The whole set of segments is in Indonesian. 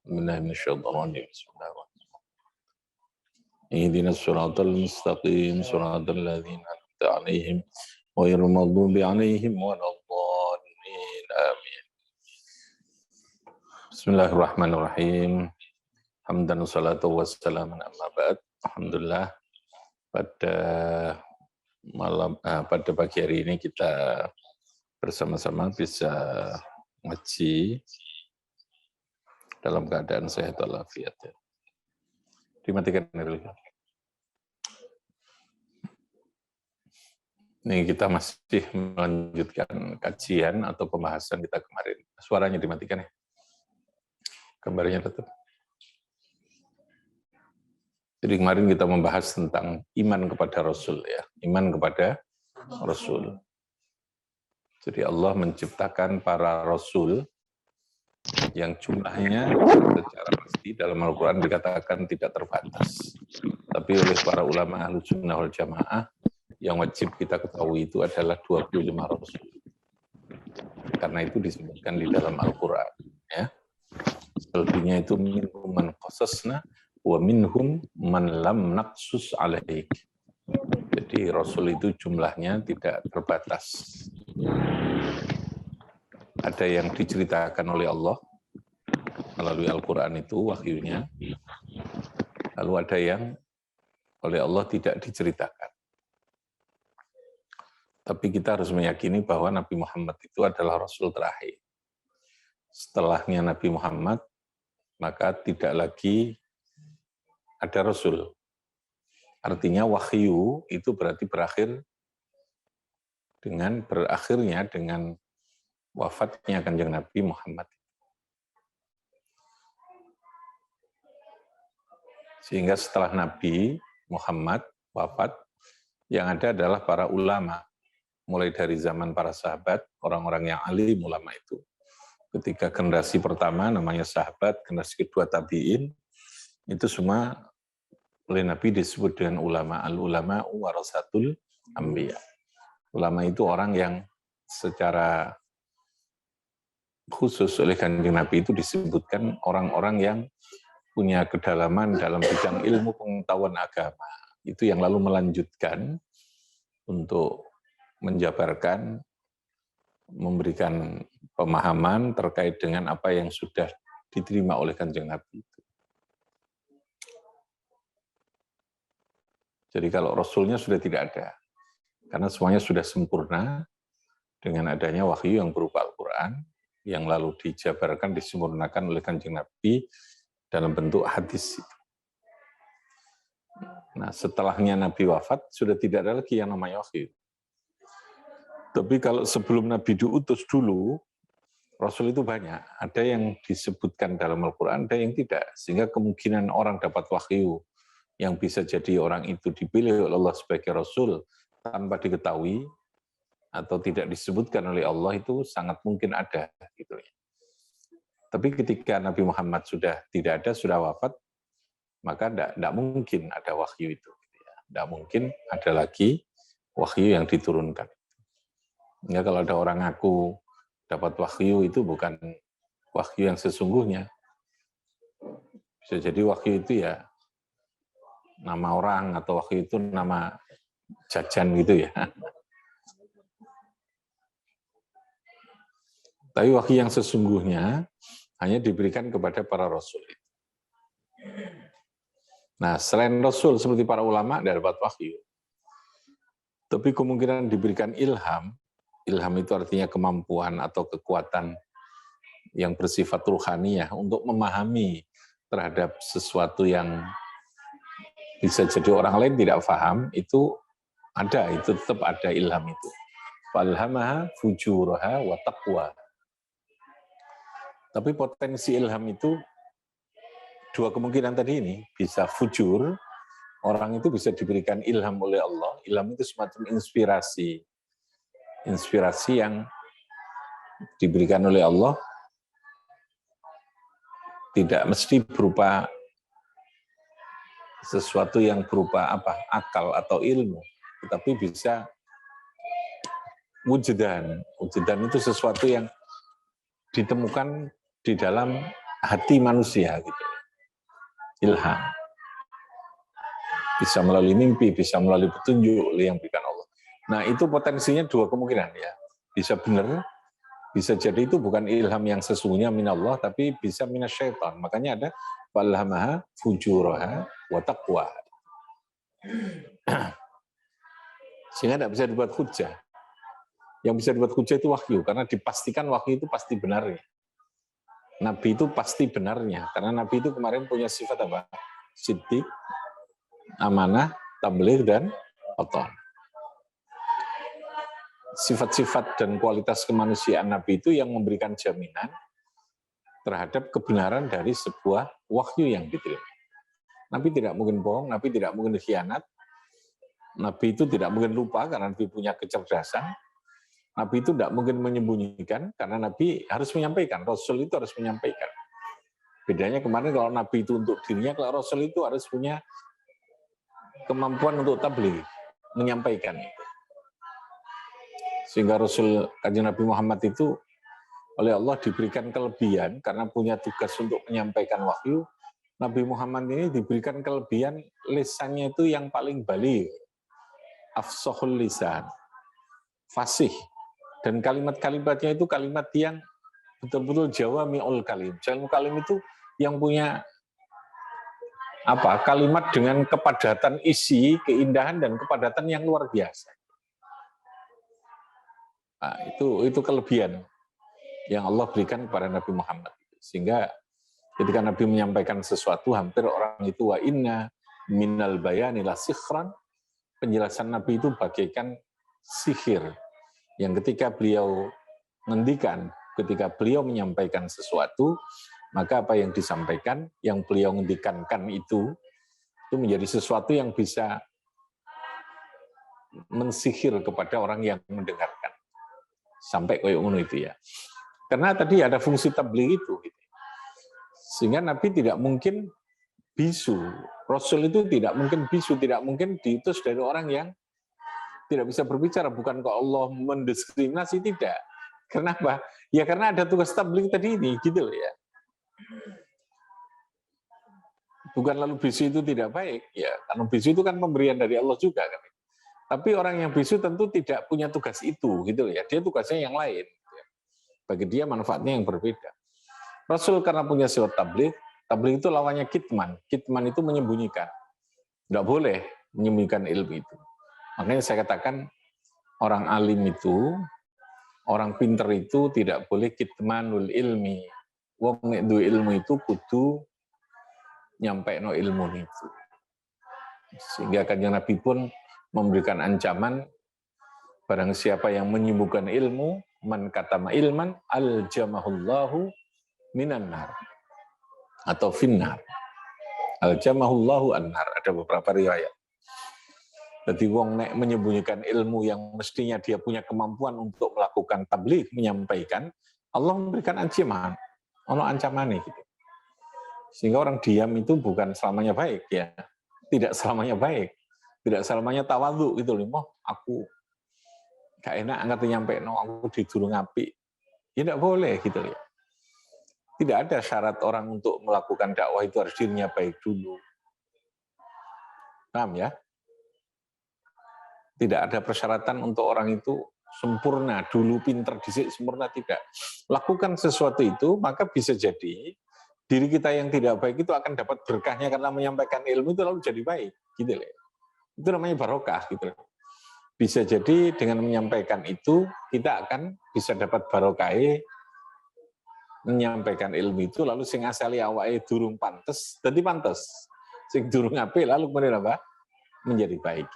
Bismillahirrahmanirrahim. Ihdinas siratal mustaqim, siratal ladzina an'amta 'alaihim ghairil maghdubi 'alaihim waladdallin. Amin. Bismillahirrahmanirrahim. Hamdan salatu wassalamu amma ba'd. Alhamdulillah pada pagi hari ini kita bersama-sama bisa ngaji dalam keadaan sehat walafiat. Dimatikan dulu. Ini kita masih melanjutkan kajian atau pembahasan kita kemarin. Suaranya dimatikan ya. Gambarnya tetap. Jadi kemarin kita membahas tentang iman kepada Rasul ya. Iman kepada Rasul. Jadi Allah menciptakan para Rasul yang jumlahnya secara pasti dalam Al-Quran dikatakan tidak terbatas. Tapi oleh para ulama Ahlus Sunnah wal Jamaah, yang wajib kita ketahui itu adalah 25 Rasul. Karena itu disebutkan di dalam Al-Quran. Ya. Selebihnya itu minhum man qasasna wa minhum man lam naqsus alaik. Jadi Rasul itu jumlahnya tidak terbatas. Ada yang diceritakan oleh Allah melalui Al-Quran itu wahyunya. Lalu ada yang oleh Allah tidak diceritakan. Tapi kita harus meyakini bahwa Nabi Muhammad itu adalah Rasul terakhir. Setelahnya Nabi Muhammad, maka tidak lagi ada Rasul. Artinya wahyu itu berarti berakhirnya dengan wafatnya Kanjeng Nabi Muhammad. Sehingga setelah Nabi Muhammad wafat, yang ada adalah para ulama. Mulai dari zaman para sahabat, orang-orang yang alim ulama itu. Ketika generasi pertama namanya sahabat, generasi kedua tabi'in, itu semua oleh Nabi disebut dengan ulama. Al-ulama warasatul anbiya. Ulama itu orang yang secara khusus oleh Kanjeng Nabi itu disebutkan orang-orang yang punya kedalaman dalam bidang ilmu pengetahuan agama. Itu yang lalu melanjutkan untuk menjabarkan, memberikan pemahaman terkait dengan apa yang sudah diterima oleh Kanjeng Nabi itu. Jadi kalau Rasulnya sudah tidak ada, karena semuanya sudah sempurna dengan adanya wahyu yang berupa Al-Quran, yang lalu dijabarkan, disempurnakan oleh Kanjeng Nabi dalam bentuk hadis. Nah, setelahnya Nabi wafat, sudah tidak ada lagi yang namanya wahyu. Tapi kalau sebelum Nabi diutus dulu, Rasul itu banyak. Ada yang disebutkan dalam Al-Quran, ada yang tidak. Sehingga kemungkinan orang dapat wahyu yang bisa jadi orang itu dipilih oleh Allah sebagai Rasul tanpa diketahui atau tidak disebutkan oleh Allah itu sangat mungkin ada. Gitu ya. Tapi ketika Nabi Muhammad sudah tidak ada, sudah wafat, maka tidak mungkin ada wahyu itu. Tidak mungkin ada lagi wahyu yang diturunkan. Ya, kalau ada orang ngaku dapat wahyu itu bukan wahyu yang sesungguhnya. Bisa jadi wahyu itu ya nama orang atau wahyu itu nama jajan gitu ya. Tapi wahyu yang sesungguhnya hanya diberikan kepada para rasul. Nah, selain rasul seperti para ulama tidak dapat wahyu. Tapi kemungkinan diberikan ilham. Ilham itu artinya kemampuan atau kekuatan yang bersifat ruhaniyah untuk memahami terhadap sesuatu yang bisa jadi orang lain tidak paham, itu ada, itu tetap ada ilham itu. Falhamaha fujuraha wa taqwa. Tapi potensi ilham itu dua kemungkinan tadi ini, bisa fujur, orang itu bisa diberikan ilham oleh Allah. Ilham itu semacam inspirasi. Inspirasi yang diberikan oleh Allah tidak mesti berupa sesuatu yang berupa akal atau ilmu, tetapi bisa wujudan. Wujudan itu sesuatu yang ditemukan di dalam hati manusia gitu. Ilham. Bisa melalui mimpi, bisa melalui petunjuk yang diberikan Allah. Nah, itu potensinya dua kemungkinan ya. Bisa benar, bisa jadi itu bukan ilham yang sesungguhnya minallah, tapi bisa minasyaitan. Makanya ada falhamaha fujuraha wa taqwa. Sehingga tidak bisa dibuat hujah. Yang bisa dibuat hujah itu wahyu, karena dipastikan wahyu itu pasti benarnya. Nabi itu pasti benarnya, karena Nabi itu kemarin punya sifat apa? Siddiq, amanah, tabligh, dan oton. Sifat-sifat dan kualitas kemanusiaan Nabi itu yang memberikan jaminan terhadap kebenaran dari sebuah wahyu yang diterima. Nabi tidak mungkin bohong, Nabi tidak mungkin khianat, Nabi itu tidak mungkin lupa karena Nabi punya kecerdasan, Nabi itu tidak mungkin menyembunyikan karena Nabi harus menyampaikan, Rasul itu harus menyampaikan. Bedanya kemarin kalau Nabi itu untuk dirinya, kalau Rasul itu harus punya kemampuan untuk tabligh, menyampaikan. Sehingga Rasul Kanjeng Nabi Muhammad itu oleh Allah diberikan kelebihan karena punya tugas untuk menyampaikan wahyu. Nabi Muhammad ini diberikan kelebihan lisannya itu yang paling baligh, afsahul lisan, fasih, dan kalimat-kalimatnya itu kalimat yang betul-betul jawami'ul kalim. Jawami'ul kalim itu yang punya kalimat dengan kepadatan isi, keindahan, dan kepadatan yang luar biasa. Nah, itu kelebihan yang Allah berikan kepada Nabi Muhammad. Sehingga ketika Nabi menyampaikan sesuatu, hampir orang itu wa inna minal bayani la sikhran, penjelasan Nabi itu bagaikan sihir. Yang ketika beliau ngendikan, ketika beliau menyampaikan sesuatu, maka apa yang disampaikan, yang beliau ngendikankan itu menjadi sesuatu yang bisa mensihir kepada orang yang mendengarkan. Sampai koyo ngono itu ya. Karena tadi ada fungsi tabligh itu. Sehingga Nabi tidak mungkin bisu. Rasul itu tidak mungkin bisu, tidak mungkin diutus dari orang yang tidak bisa berbicara. Bukan kok Allah mendiskriminasi, tidak. Kenapa? Ya karena ada tugas tabligh tadi ini, gitu loh ya. Bukan lalu bisu itu tidak baik, ya. Karena bisu itu kan pemberian dari Allah juga kan. Tapi orang yang bisu tentu tidak punya tugas itu, gitu ya. Dia tugasnya yang lain. Bagi dia manfaatnya yang berbeda. Rasul karena punya sifat tabligh, tabligh itu lawannya kitman. Kitman itu menyembunyikan. Tidak boleh menyembunyikan ilmu itu. Makanya saya katakan orang alim itu, orang pinter itu tidak boleh kitmanul ilmi. Wong nek duwe ilmu itu kudu nyampaikno ilmu itu. Sehingga Kanjeng Nabi pun memberikan ancaman, barang siapa yang menyembuhkan ilmu, man katama ilman, aljamahullahu minan nar. Atau finnar. Aljamahullahu annar. Ada beberapa riwayat. Jadi wong nek menyembunyikan ilmu yang mestinya dia punya kemampuan untuk melakukan tabligh, menyampaikan, Allah memberikan ancaman. Ono ancaman gitu. Sehingga orang diam itu bukan selamanya baik ya. Tidak selamanya baik. Tidak selamanya tawadhu gitu loh. Aku gak enak ngerti nyampe aku didurung apik. Ya tidak boleh gitu ya. Tidak ada syarat orang untuk melakukan dakwah itu harus dirinya baik dulu. Paham ya? Tidak ada persyaratan untuk orang itu sempurna dulu, pinter disik, sempurna tidak. Lakukan sesuatu itu, maka bisa jadi diri kita yang tidak baik itu akan dapat berkahnya karena menyampaikan ilmu itu lalu jadi baik, gitu loh. Itu namanya barokah, gitu loh. Bisa jadi dengan menyampaikan itu kita akan bisa dapat barokah menyampaikan ilmu itu lalu sing asali awake durung pantes dadi pantes. Sing durung apik lalu kemudian apa? Menjadi baik.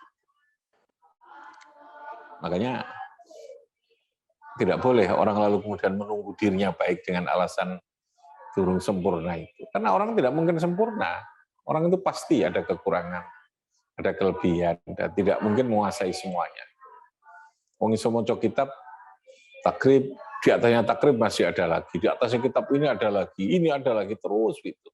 Makanya tidak boleh orang lalu kemudian menunggu dirinya baik dengan alasan durung sempurna itu. Karena orang tidak mungkin sempurna. Orang itu pasti ada kekurangan, ada kelebihan, dan tidak mungkin menguasai semuanya. Wong iso maca kitab takrib, di atasnya takrib masih ada lagi, di atasnya kitab ini ada lagi terus gitu.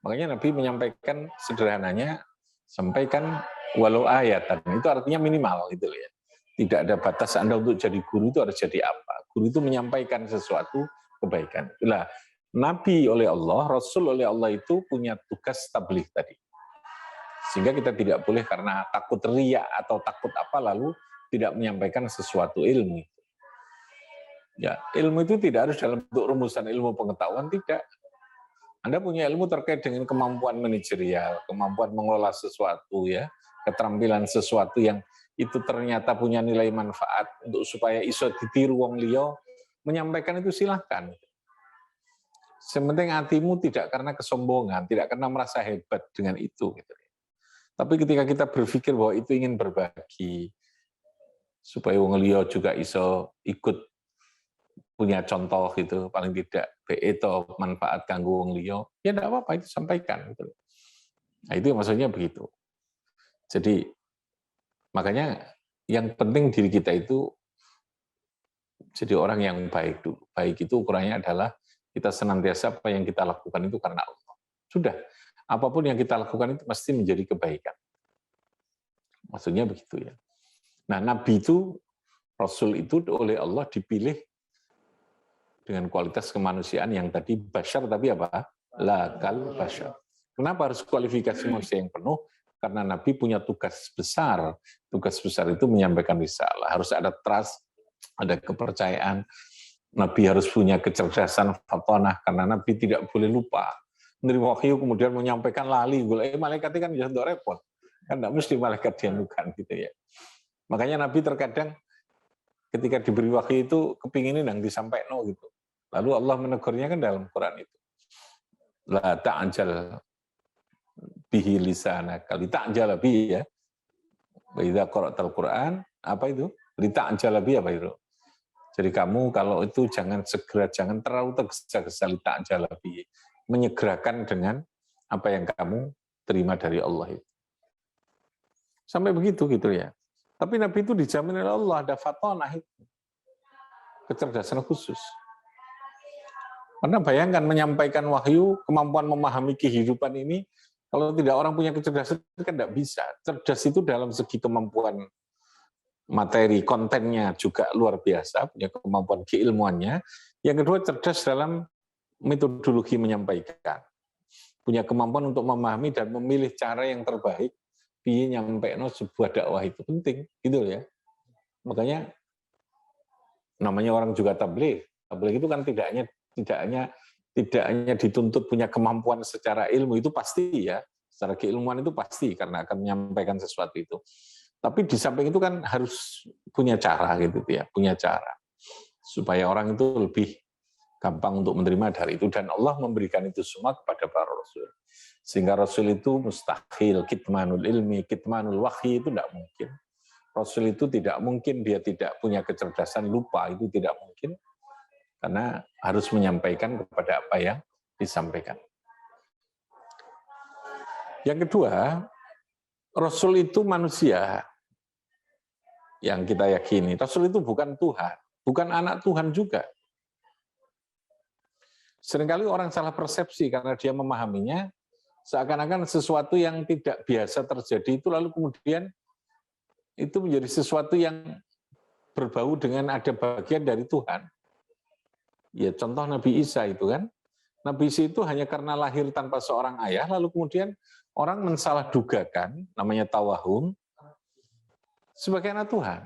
Makanya Nabi menyampaikan sederhananya, sampaikan walau ayatan, itu artinya minimal gitu ya. Tidak ada batas Anda untuk jadi guru itu harus jadi apa. Guru itu menyampaikan sesuatu kebaikan. Itulah Nabi oleh Allah, Rasul oleh Allah itu punya tugas tabligh tadi. Sehingga kita tidak boleh karena takut riya atau takut apa lalu tidak menyampaikan sesuatu ilmu. Ya, ilmu itu tidak harus dalam bentuk rumusan ilmu pengetahuan, tidak. Anda punya ilmu terkait dengan kemampuan manajerial, kemampuan mengelola sesuatu, ya, keterampilan sesuatu yang itu ternyata punya nilai manfaat untuk supaya iso ditiru wong liya, menyampaikan itu silahkan. Sementing hatimu tidak karena kesombongan, tidak karena merasa hebat dengan itu. Gitu. Tapi ketika kita berpikir bahwa itu ingin berbagi, supaya wong liya juga iso ikut punya contoh gitu, paling tidak itu manfaat kanggo wong liya, ya enggak apa-apa, itu sampaikan. Gitu. Nah itu maksudnya begitu. Jadi makanya yang penting diri kita itu jadi orang yang baik dulu. Baik itu ukurannya adalah kita senantiasa apa yang kita lakukan itu karena Allah. Sudah, apapun yang kita lakukan itu pasti menjadi kebaikan. Maksudnya begitu ya. Nah, Nabi itu, Rasul itu oleh Allah dipilih dengan kualitas kemanusiaan yang tadi basyar, tapi apa? Lakal basyar. Kenapa harus kualifikasi manusia yang penuh? Karena Nabi punya tugas besar. Tugas besar itu menyampaikan risalah. Harus ada trust, ada kepercayaan. Nabi harus punya kecerdasan fatonah, karena Nabi tidak boleh lupa. Menerima wahyu kemudian menyampaikan lali, malaikatnya kan jadi repot. Kan tidak mesti malaikat dianukan gitu ya. Makanya Nabi terkadang ketika diberi wahyu itu kepingin yang disampaikan gitu. Lalu Allah menegurnya kan dalam Quran itu. La ta'jal bihi lisanaka, li ta'jal bihi ya. Wa idza qara'tal Quran, apa itu? Li ta'jal bihi apa itu? Jadi kamu kalau itu jangan segera, jangan terlalu tergesa-gesa, li ta'jal bihi. Menyegerakan dengan apa yang kamu terima dari Allah itu. Sampai begitu gitu ya. Tapi Nabi itu dijamin oleh Allah, ada fatonah itu. Kecerdasan khusus. Karena bayangkan menyampaikan wahyu, kemampuan memahami kehidupan ini, kalau tidak orang punya kecerdasan kan tidak bisa. Cerdas itu dalam segi kemampuan materi, kontennya juga luar biasa, punya kemampuan keilmuannya. Yang kedua, cerdas dalam metodologi menyampaikan. Punya kemampuan untuk memahami dan memilih cara yang terbaik, piye nyampaikan sebuah dakwah itu penting, gitu ya. Makanya namanya orang juga tabligh. Tabligh itu kan tidak hanya dituntut punya kemampuan secara ilmu, itu pasti ya, secara keilmuan itu pasti karena akan menyampaikan sesuatu itu. Tapi di samping itu kan harus punya cara gitu ya, punya cara supaya orang itu lebih gampang untuk menerima dari itu, dan Allah memberikan itu semua kepada para rasul. Sehingga rasul itu mustahil kitmanul ilmi, kitmanul wahyi itu tidak mungkin. Rasul itu tidak mungkin dia tidak punya kecerdasan, lupa, itu tidak mungkin. Karena harus menyampaikan kepada apa yang disampaikan. Yang kedua, Rasul itu manusia yang kita yakini. Rasul itu bukan Tuhan, bukan anak Tuhan juga. Seringkali orang salah persepsi karena dia memahaminya seakan-akan sesuatu yang tidak biasa terjadi itu lalu kemudian itu menjadi sesuatu yang berbau dengan ada bagian dari Tuhan. Ya contoh Nabi Isa itu kan. Nabi Isa itu hanya karena lahir tanpa seorang ayah, lalu kemudian orang mensalah dugakan, namanya tawahum, sebagai anak Tuhan.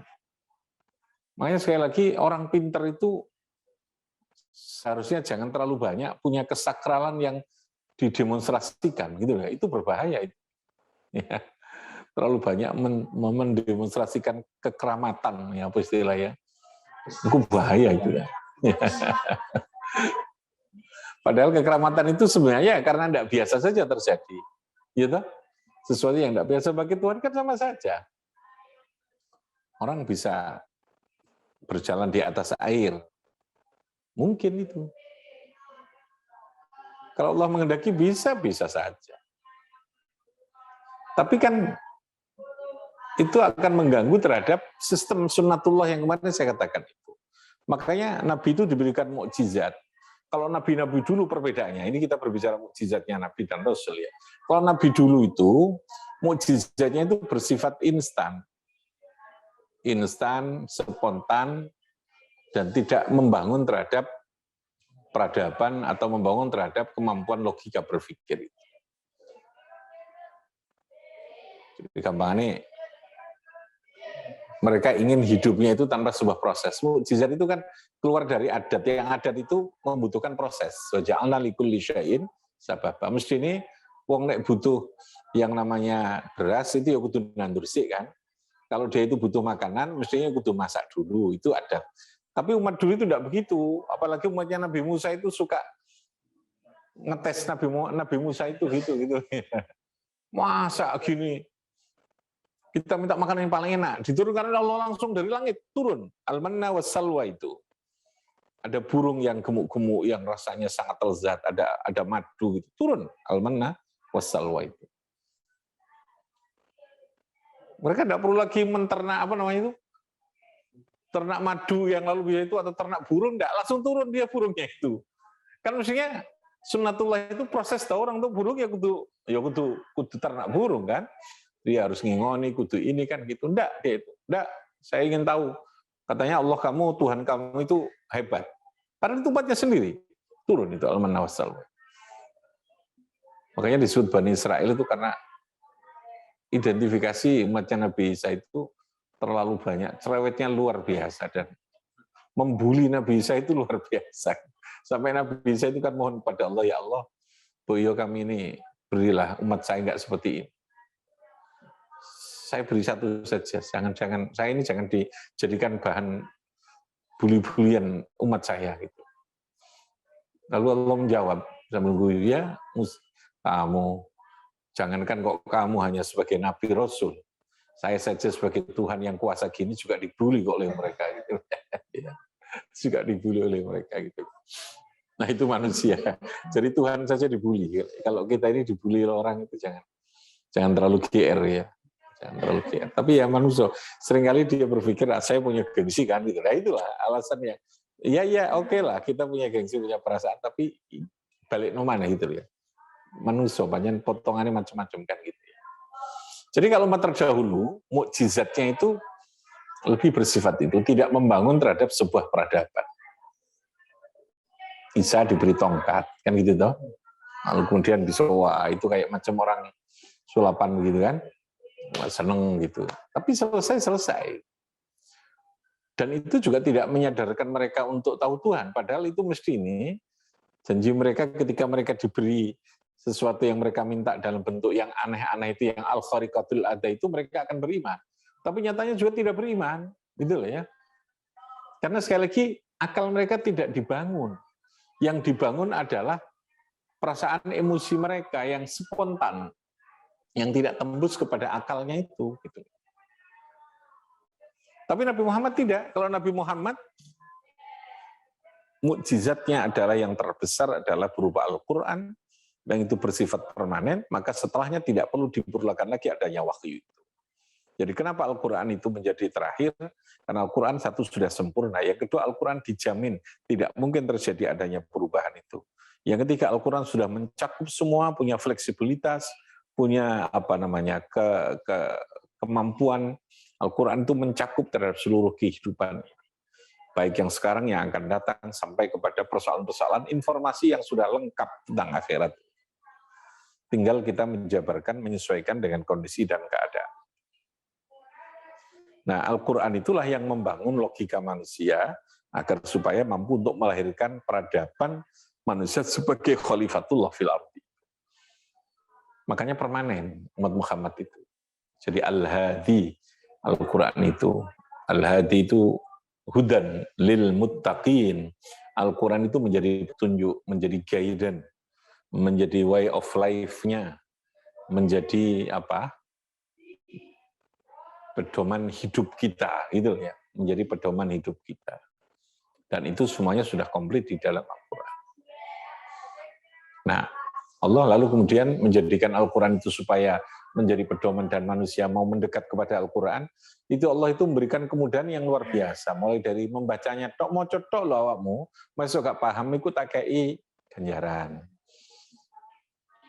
Makanya sekali lagi, orang pintar itu seharusnya jangan terlalu banyak punya kesakralan yang didemonstrasikan, gitu ya. Itu berbahaya. Ya. Terlalu banyak mendemonstrasikan kekeramatan, ya apa istilahnya. Itu bahaya itu ya. Padahal kekeramatan itu sebenarnya karena tidak biasa saja terjadi. Gitu? Sesuatu yang tidak biasa bagi Tuhan kan sama saja. Orang bisa berjalan di atas air. Mungkin itu. Kalau Allah menghendaki bisa saja. Tapi kan itu akan mengganggu terhadap sistem sunnatullah yang kemarin saya katakan itu. Makanya Nabi itu diberikan mukjizat. Kalau Nabi-Nabi dulu perbedaannya, ini kita berbicara mukjizatnya Nabi dan Rasul ya. Kalau Nabi dulu itu, mukjizatnya itu bersifat instan. Instan, spontan, dan tidak membangun terhadap peradaban atau membangun terhadap kemampuan logika berpikir. Jadi gampangannya mereka ingin hidupnya itu tanpa sebuah proses. Mukjizat itu kan keluar dari adat. Yang adat itu membutuhkan proses. Waja'alna likulli syai'in sababa. Mesti ini wong nek butuh yang namanya beras itu ya kudu nandur sik kan. Kalau dia itu butuh makanan, mestinya kudu masak dulu. Itu ada. Tapi umat dulu itu tidak begitu. Apalagi umatnya Nabi Musa itu suka ngetes Nabi Musa itu gitu. Masa gini? Kita minta makanan yang paling enak, diturunkan oleh Allah langsung dari langit, turun. Al-manna wassalwa itu. Ada burung yang gemuk-gemuk, yang rasanya sangat lezat, ada madu, gitu. Turun. Al-manna wassalwa itu. Mereka tidak perlu lagi menternak, ternak madu yang lalu biasa itu, atau ternak burung, tidak, langsung turun dia burungnya itu. Kan mestinya sunnatullah itu proses tahu orang tuh burung ya kudu ternak burung kan. Dia harus ngingoni, kudu ini kan gitu. Enggak, dia itu. Enggak, saya ingin tahu. Katanya Allah kamu, Tuhan kamu itu hebat. Padahal itu umatnya sendiri. Turun itu al-manna wassalwa. Makanya disebut Bani Israel itu karena identifikasi umatnya Nabi Isa itu terlalu banyak. Cerewetnya luar biasa dan membuli Nabi Isa itu luar biasa. Sampai Nabi Isa itu kan mohon kepada Allah, ya Allah, boyo kami ini berilah umat saya enggak seperti ini. Saya beri satu saja, jangan saya ini jangan dijadikan bahan buli-bulian umat saya gitu. Lalu Allah menjawab sambil guyu, ya kamu jangankan kok kamu hanya sebagai nabi rasul, saya saja sebagai Tuhan yang kuasa gini juga dibuli kok oleh mereka gitu. Juga dibuli oleh mereka gitu. Nah itu manusia. Jadi Tuhan saja dibuli. Kalau kita ini dibuli oleh orang itu jangan terlalu GR ya. Jangan terlalu GR. Tapi ya manusia, seringkali dia berpikir, saya punya gengsi kan, gitu. Nah itulah alasannya. Ya oke lah, kita punya gengsi, punya perasaan, tapi balik nomana gitu ya. Manusia, banyak potongannya macam-macam kan gitu ya. Jadi kalau umat terdahulu, mukjizatnya itu lebih bersifat itu, tidak membangun terhadap sebuah peradaban. Isa diberi tongkat, kan gitu toh. Lalu kemudian disowa, itu kayak macam orang sulapan gitu kan. Seneng gitu. Tapi selesai. Dan itu juga tidak menyadarkan mereka untuk tahu Tuhan. Padahal itu mesti ini janji mereka ketika mereka diberi sesuatu yang mereka minta dalam bentuk yang aneh-aneh itu, yang al-khariqatul ada itu, mereka akan beriman. Tapi nyatanya juga tidak beriman, gitu loh ya. Karena sekali lagi akal mereka tidak dibangun. Yang dibangun adalah perasaan emosi mereka yang spontan, yang tidak tembus kepada akalnya itu. Gitu. Tapi Nabi Muhammad tidak. Kalau Nabi Muhammad, mukjizatnya adalah yang terbesar adalah berupa Al-Quran, yang itu bersifat permanen, maka setelahnya tidak perlu diperlukan lagi adanya wahyu itu. Jadi kenapa Al-Quran itu menjadi terakhir? Karena Al-Quran satu sudah sempurna. Yang kedua, Al-Quran dijamin tidak mungkin terjadi adanya perubahan itu. Yang ketiga, Al-Quran sudah mencakup semua, punya fleksibilitas, punya kemampuan. Al-Quran itu mencakup terhadap seluruh kehidupan, baik yang sekarang, yang akan datang, sampai kepada persoalan-persoalan informasi yang sudah lengkap tentang akhirat. Tinggal kita menjabarkan, menyesuaikan dengan kondisi dan keadaan. Nah, Al-Quran itulah yang membangun logika manusia agar supaya mampu untuk melahirkan peradaban manusia sebagai khalifatullah fil ardi. Makanya permanen umat Muhammad itu. Jadi Al-Hadi, Al-Quran itu, Al-Hadi itu hudan lil muttaqin. Al-Quran itu menjadi petunjuk, menjadi guidance, menjadi way of life-nya, menjadi pedoman hidup kita, gitu ya, menjadi pedoman hidup kita. Dan itu semuanya sudah komplit di dalam Al-Quran. Nah, Allah lalu kemudian menjadikan Al-Quran itu supaya menjadi pedoman dan manusia mau mendekat kepada Al-Quran, itu Allah itu memberikan kemudahan yang luar biasa. Mulai dari membacanya, mau cetok loh awakmu, masuk gak paham, ikut AKI ganjaran.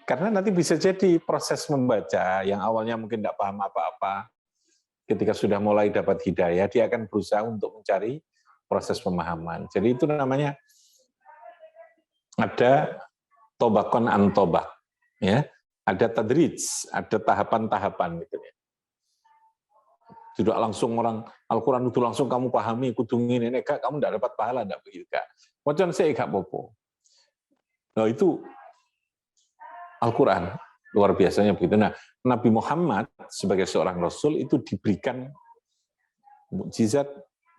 Karena nanti bisa jadi proses membaca yang awalnya mungkin tidak paham apa-apa, ketika sudah mulai dapat hidayah, dia akan berusaha untuk mencari proses pemahaman. Jadi itu namanya ada tobakon an tobak, ya, ada tadrij, ada tahapan-tahapan gitu ya. Tidak langsung orang Al-Quran itu langsung kamu pahami, kudu ngene Kak, kamu tidak dapat pahala, tidak begitu Kak. Wajan saya gak popo. Nah itu Al-Quran luar biasanya begitu. Nah, Nabi Muhammad sebagai seorang Rasul itu diberikan mukjizat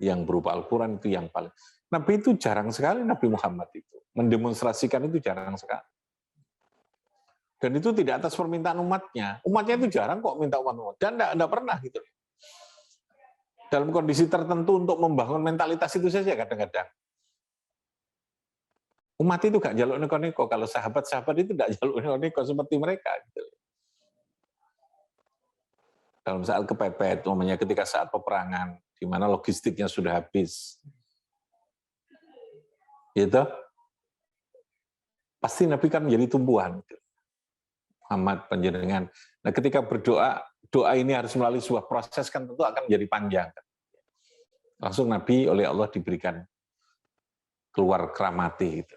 yang berupa Al-Quran itu yang paling. Nabi itu jarang sekali Nabi Muhammad itu mendemonstrasikan, itu jarang sekali. Dan itu tidak atas permintaan umatnya. Umatnya itu jarang kok minta umat. Dan tidak pernah gitu. Dalam kondisi tertentu untuk membangun mentalitas itu saja kadang-kadang. Umat itu gak jaluk neko-neko. Kalau sahabat-sahabat itu tidak jaluk neko-neko seperti mereka. Gitu. Dalam saat kepepet, namanya ketika saat peperangan, di mana logistiknya sudah habis. Gitu. Pasti Nabi kan menjadi tumbuhan. Muhammad panjenengan. Nah, ketika berdoa, doa ini harus melalui sebuah proses kan tentu akan menjadi panjang. Langsung Nabi oleh Allah diberikan keluar keramati. Gitu.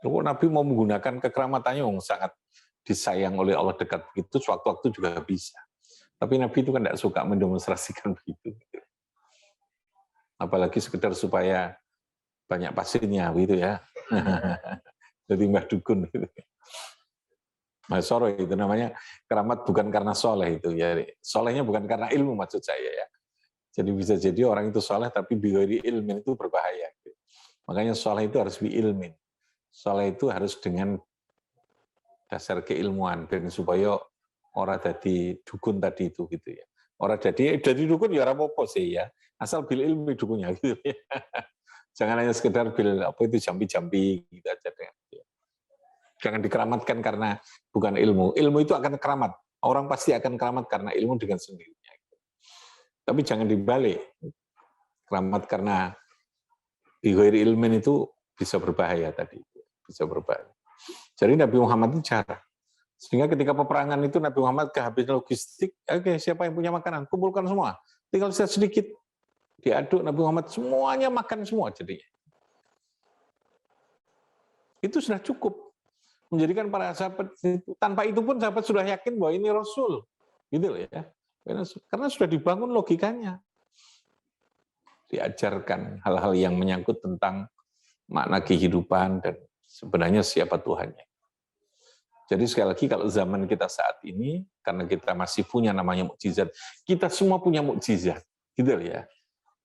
Lalu Nabi mau menggunakan kekeramatannya yang sangat disayang oleh Allah dekat begitu, sewaktu-waktu juga bisa. Tapi Nabi itu kan tidak suka mendemonstrasikan begitu. Apalagi sekedar supaya banyak pasirnya, gitu ya. Jadi Mbah Dukun. Gitu. Soro itu namanya keramat bukan karena soleh itu ya. Solehnya bukan karena ilmu maksud saya ya. Jadi bisa jadi orang itu soleh tapi bighairi ilmin itu berbahaya. Makanya soleh itu harus biilmin. Soleh itu harus dengan dasar keilmuan dan supaya orang jadi dukun tadi itu gitu ya. Orang jadi dukun ya ora apa-apa sih ya. Asal bil ilmi dukunnya gitu ya. Jangan hanya sekedar bil apa itu jambi-jambi gitu aja deh. Jangan dikeramatkan karena bukan ilmu. Ilmu itu akan keramat. Orang pasti akan keramat karena ilmu dengan sendirinya. Tapi jangan dibalik. Keramat karena bighairi ilmin itu bisa berbahaya tadi. Bisa berbahaya. Jadi Nabi Muhammad itu jarang. Sehingga ketika peperangan itu Nabi Muhammad kehabisan logistik, oke, siapa yang punya makanan? Kumpulkan semua. Tinggal sedikit. Diaduk Nabi Muhammad, semuanya makan semua jadinya. Itu sudah cukup. Menjadikan para sahabat, tanpa itu pun sahabat sudah yakin bahwa ini Rasul. Gitu loh ya. Karena sudah dibangun logikanya. Diajarkan hal-hal yang menyangkut tentang makna kehidupan dan sebenarnya siapa Tuhannya. Jadi sekali lagi kalau zaman kita saat ini, karena kita masih punya namanya mukjizat, kita semua punya mukjizat. Gitu loh ya.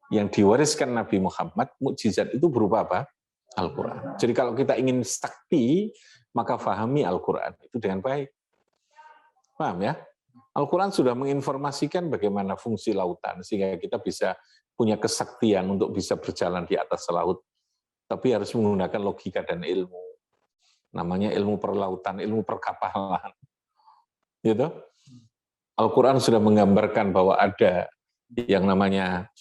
Yang diwariskan Nabi Muhammad, mukjizat itu berupa apa? Al-Quran. Jadi kalau kita ingin sakti, maka fahami Al-Quran itu dengan baik. Paham ya? Al-Quran sudah menginformasikan bagaimana fungsi lautan, sehingga kita bisa punya kesaktian untuk bisa berjalan di atas laut. Tapi harus menggunakan logika dan ilmu. Namanya ilmu perlautan, ilmu perkapalan. Gitu? Al-Quran sudah menggambarkan bahwa ada yang namanya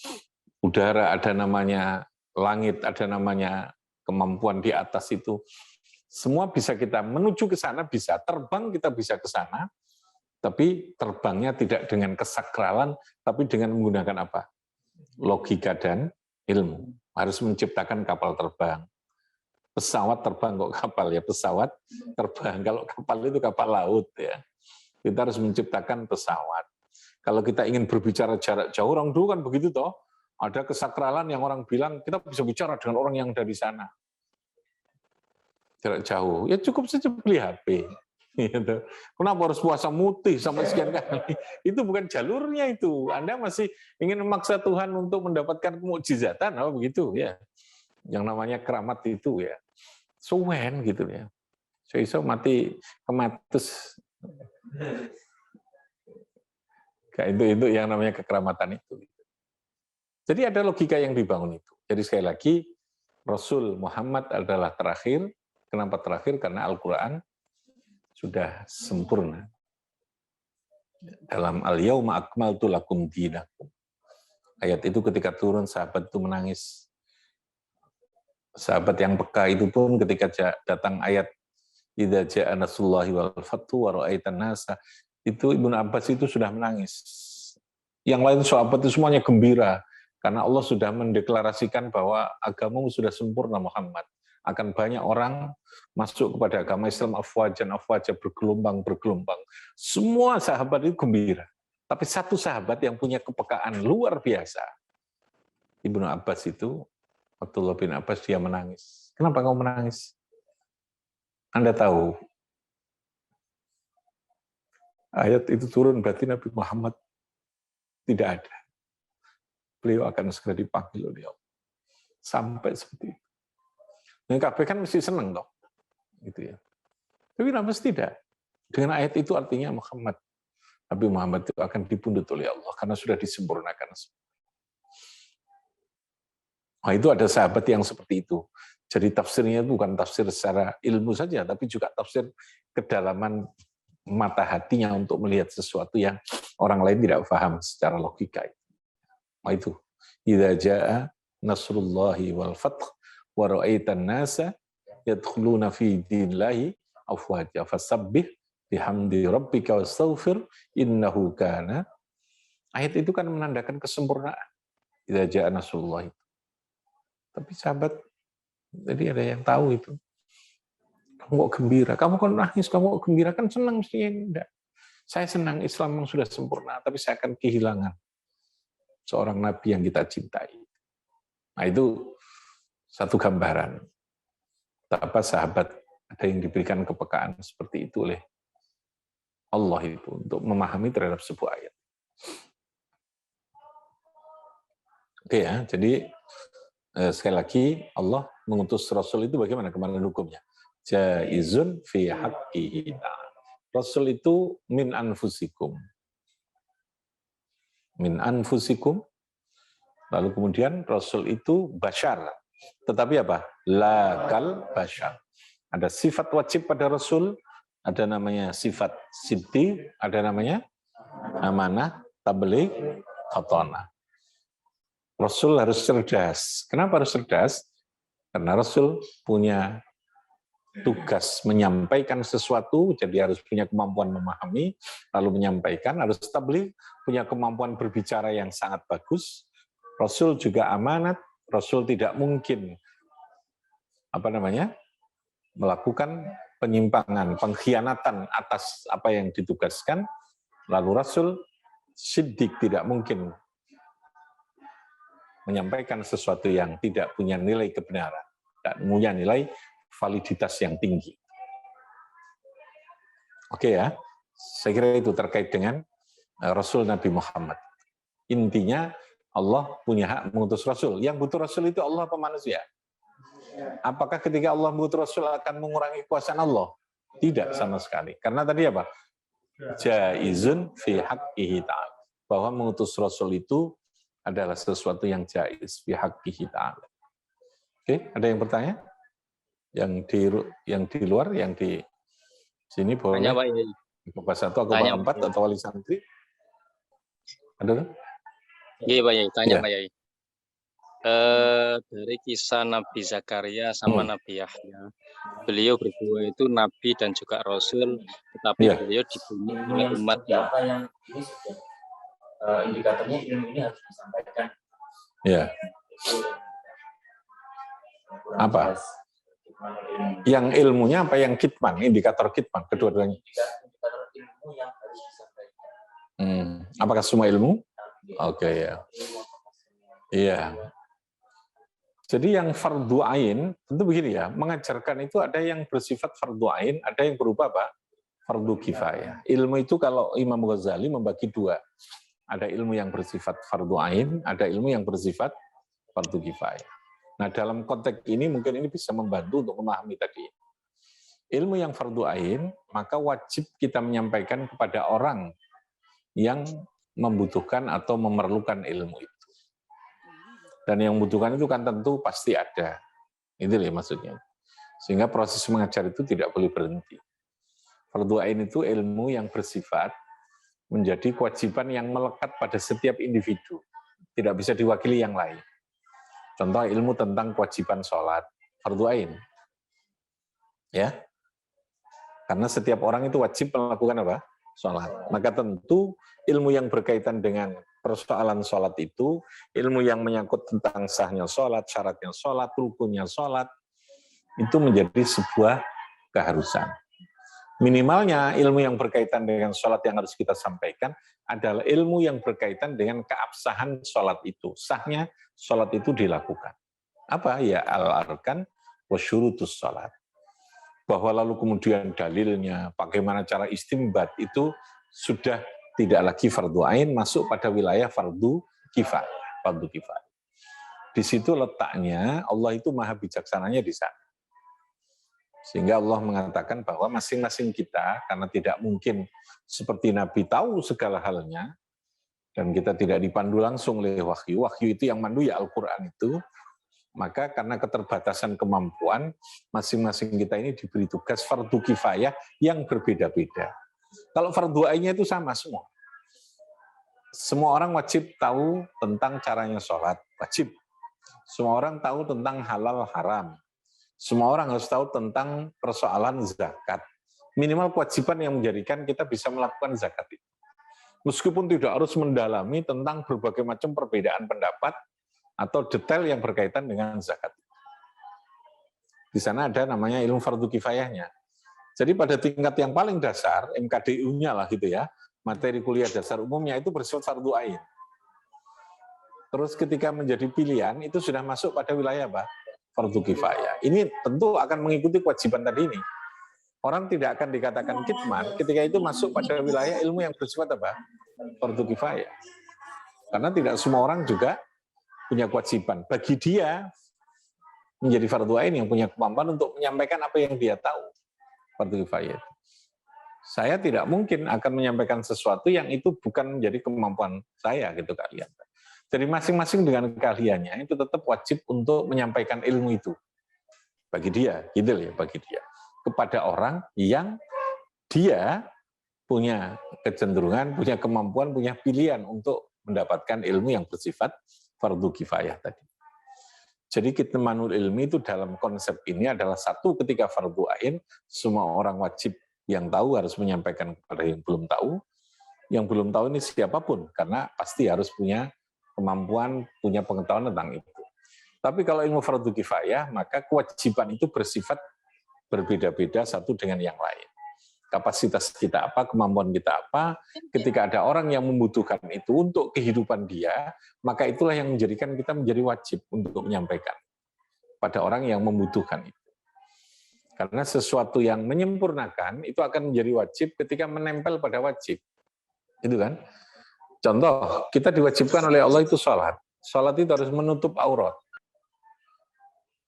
udara, ada namanya langit, ada namanya kemampuan di atas itu. Semua bisa kita menuju ke sana, bisa terbang, kita bisa ke sana, tapi terbangnya tidak dengan kesakralan, tapi dengan menggunakan apa? Logika dan ilmu. Harus menciptakan kapal terbang. Pesawat terbang kok kapal ya, pesawat terbang. Kalau kapal itu kapal laut ya. Kita harus menciptakan pesawat. Kalau kita ingin berbicara jarak jauh, orang dulu kan begitu toh. Ada kesakralan yang orang bilang kita bisa bicara dengan orang yang dari sana. Jarak jauh, ya cukup saja beli HP. Gitu. Kenapa harus puasa mutih sampai sekian kali? Itu bukan jalurnya itu. Anda masih ingin memaksa Tuhan untuk mendapatkan mukjizatan, apa begitu ya? Yang namanya keramat itu ya. Suwen gitu ya. So mati kematus. Kayak itu yang namanya kekeramatan itu. Jadi ada logika yang dibangun itu. Jadi sekali lagi Rasul Muhammad adalah terakhir. Kenapa terakhir? Karena Al-Quran sudah sempurna. Dalam Al-Yawma akmaltu lakum dinakum. Ayat itu ketika turun sahabat itu menangis. Sahabat yang peka itu pun ketika datang ayat idza jaa nasrullahi wal fathu wa ra'aitan nasa, itu Ibnu Abbas itu sudah menangis. Yang lain sahabat itu semuanya gembira karena Allah sudah mendeklarasikan bahwa agamamu sudah sempurna Muhammad. akan banyak orang masuk kepada agama Islam afwajan bergelombang. Semua sahabat itu gembira. Tapi satu sahabat yang punya kepekaan luar biasa. Ibnu Abbas itu, Abdullah bin Abbas, dia menangis. Kenapa kamu menangis? Anda tahu, ayat itu turun berarti Nabi Muhammad tidak ada. Beliau akan segera dipanggil oleh Allah. Sampai seperti itu. Yang kabeh kan mesti senang dong. Gitu ya. Tapi Nabi tidak. Dengan ayat itu artinya Nabi Muhammad itu akan dipundut oleh Allah karena sudah disempurnakan. Nah, itu ada sahabat yang seperti itu. Jadi tafsirnya bukan tafsir secara ilmu saja, tapi juga tafsir kedalaman mata hatinya untuk melihat sesuatu yang orang lain tidak paham secara logika. Nah, itu. Idza jaa nasrullahi wal fath wa ra'aitan nasa yadkhuluna fi dinillahi afwaja fasabbih bihamdi rabbika wastaghfir innahu kana. Ayat itu kan menandakan kesempurnaan. Idza jaa nasrullahi. Tapi sahabat, jadi ada yang tahu itu. Kamu kok gembira? Kamu kok nangis? Kamu kok gembira? Kan senang mestinya. Enggak. Saya senang Islam yang sudah sempurna, tapi saya akan kehilangan seorang nabi yang kita cintai. Nah, itu satu gambaran. Betapa sahabat ada yang diberikan kepekaan seperti itu oleh Allah itu untuk memahami terhadap sebuah ayat. Oke ya, jadi sekali lagi Allah mengutus Rasul itu bagaimana kemarin hukumnya? Jaizun fi haqqihi. Rasul itu min anfusikum. Min anfusikum. Lalu kemudian Rasul itu bashar. Tetapi apa? La kal bashar. Ada sifat wajib pada Rasul, ada namanya sifat siddi, ada namanya amanah, tabligh, khatonah. Rasul harus cerdas. Kenapa harus cerdas? Karena Rasul punya tugas menyampaikan sesuatu, jadi harus punya kemampuan memahami, lalu menyampaikan, harus tabligh, punya kemampuan berbicara yang sangat bagus. Rasul juga amanat, Rasul tidak mungkin melakukan penyimpangan, pengkhianatan atas apa yang ditugaskan. Lalu Rasul siddiq, tidak mungkin menyampaikan sesuatu yang tidak punya nilai kebenaran, dan punya nilai validitas yang tinggi. Oke ya, saya kira itu terkait dengan Rasul Nabi Muhammad. Intinya Allah punya hak mengutus Rasul. Yang butuh Rasul itu Allah apa manusia? Apakah ketika Allah mengutus Rasul akan mengurangi kekuasaan Allah? Tidak sama sekali. Karena tadi apa? Jaizun fi haqqihi ta'ala. Bahwa mengutus Rasul itu adalah sesuatu yang jaiz fi haqqihi ta'ala. Oke, ada yang bertanya? Yang di luar, yang di sini boleh. Tanya, Pak. Bapak 1 atau Bapak 4 atau wali santri? Ada? Iya, Pak Yai. Tanya, Pak Yai. Dari kisah Nabi Zakaria sama Nabi Yahya, beliau berdua itu Nabi dan juga Rasul, tetapi beliau dibunuh oleh umatnya. Indikatornya ilmu ini harus disampaikan. Ya. Apa? Yang ilmunya apa yang kitman? Indikator kitman, kedua-duanya. Indikator ilmu yang harus disampaikan. Apakah semua ilmu? Oke, ya. Iya. Jadi yang fardu ain, tentu begini ya, mengajarkan itu ada yang bersifat fardu ain, ada yang berupa apa? Fardu kifayah. Ilmu itu kalau Imam Ghazali membagi dua. Ada ilmu yang bersifat fardu ain, ada ilmu yang bersifat fardu kifayah. Nah, dalam konteks ini mungkin ini bisa membantu untuk memahami tadi. Ilmu yang fardu ain, maka wajib kita menyampaikan kepada orang yang membutuhkan atau memerlukan ilmu itu. Dan yang membutuhkan itu kan tentu pasti ada. Itu ya maksudnya. Sehingga proses mengajar itu tidak boleh berhenti. Fardu ain itu ilmu yang bersifat menjadi kewajiban yang melekat pada setiap individu. Tidak bisa diwakili yang lain. Contoh ilmu tentang kewajiban sholat, fardu ain. Ya. Karena setiap orang itu wajib melakukan apa? Sholat. Maka tentu ilmu yang berkaitan dengan persoalan sholat itu, ilmu yang menyangkut tentang sahnya sholat, syaratnya sholat, rukunnya sholat, itu menjadi sebuah keharusan. Minimalnya ilmu yang berkaitan dengan sholat yang harus kita sampaikan adalah ilmu yang berkaitan dengan keabsahan sholat itu. Sahnya sholat itu dilakukan. Apa? Ya al-arkan wa syurutus sholat. Bahwa lalu kemudian dalilnya, bagaimana cara istimbat itu sudah tidak lagi fardu ain, masuk pada wilayah fardu kifayah. Fardu kifayah. Di situ letaknya Allah itu maha bijaksananya di sana. Sehingga Allah mengatakan bahwa masing-masing kita, karena tidak mungkin seperti Nabi tahu segala halnya, dan kita tidak dipandu langsung oleh wahyu, wahyu itu yang mandu ya Al-Quran itu, maka karena keterbatasan kemampuan, masing-masing kita ini diberi tugas fardu kifayah yang berbeda-beda. Kalau fardu ainnya itu sama semua. Semua orang wajib tahu tentang caranya sholat, wajib. Semua orang tahu tentang halal haram. Semua orang harus tahu tentang persoalan zakat. Minimal kewajiban yang menjadikan kita bisa melakukan zakat itu. Meskipun tidak harus mendalami tentang berbagai macam perbedaan pendapat atau detail yang berkaitan dengan zakat. Di sana ada namanya ilmu fardu kifayahnya. Jadi pada tingkat yang paling dasar, MKDU-nya lah gitu ya, materi kuliah dasar umumnya itu bersifat fardu ain. Terus ketika menjadi pilihan, itu sudah masuk pada wilayah apa? Fardu kifayah. Ini tentu akan mengikuti kewajiban tadi ini. Orang tidak akan dikatakan kitman ketika itu masuk pada wilayah ilmu yang bersifat apa? Fardu kifayah. Karena tidak semua orang juga punya kewajiban. Bagi dia menjadi fardu ain yang punya kemampuan untuk menyampaikan apa yang dia tahu. Fardu kifayah. Saya tidak mungkin akan menyampaikan sesuatu yang itu bukan menjadi kemampuan saya gitu kalian. Jadi masing-masing dengan keahliannya itu tetap wajib untuk menyampaikan ilmu itu bagi dia, gitu ya, bagi dia kepada orang yang dia punya kecenderungan, punya kemampuan, punya pilihan untuk mendapatkan ilmu yang bersifat fardu kifayah tadi. Jadi kitmanul ilmi itu dalam konsep ini adalah satu, ketika fardu ain semua orang wajib yang tahu harus menyampaikan kepada yang belum tahu. Yang belum tahu ini siapapun karena pasti harus punya kemampuan, punya pengetahuan tentang itu. Tapi kalau ilmu fardu kifayah, maka kewajiban itu bersifat berbeda-beda satu dengan yang lain. Kapasitas kita apa, kemampuan kita apa, ketika ada orang yang membutuhkan itu untuk kehidupan dia, maka itulah yang menjadikan kita menjadi wajib untuk menyampaikan pada orang yang membutuhkan itu. Karena sesuatu yang menyempurnakan itu akan menjadi wajib ketika menempel pada wajib. Itu kan? Contoh, kita diwajibkan oleh Allah itu sholat. Sholat itu harus menutup aurat.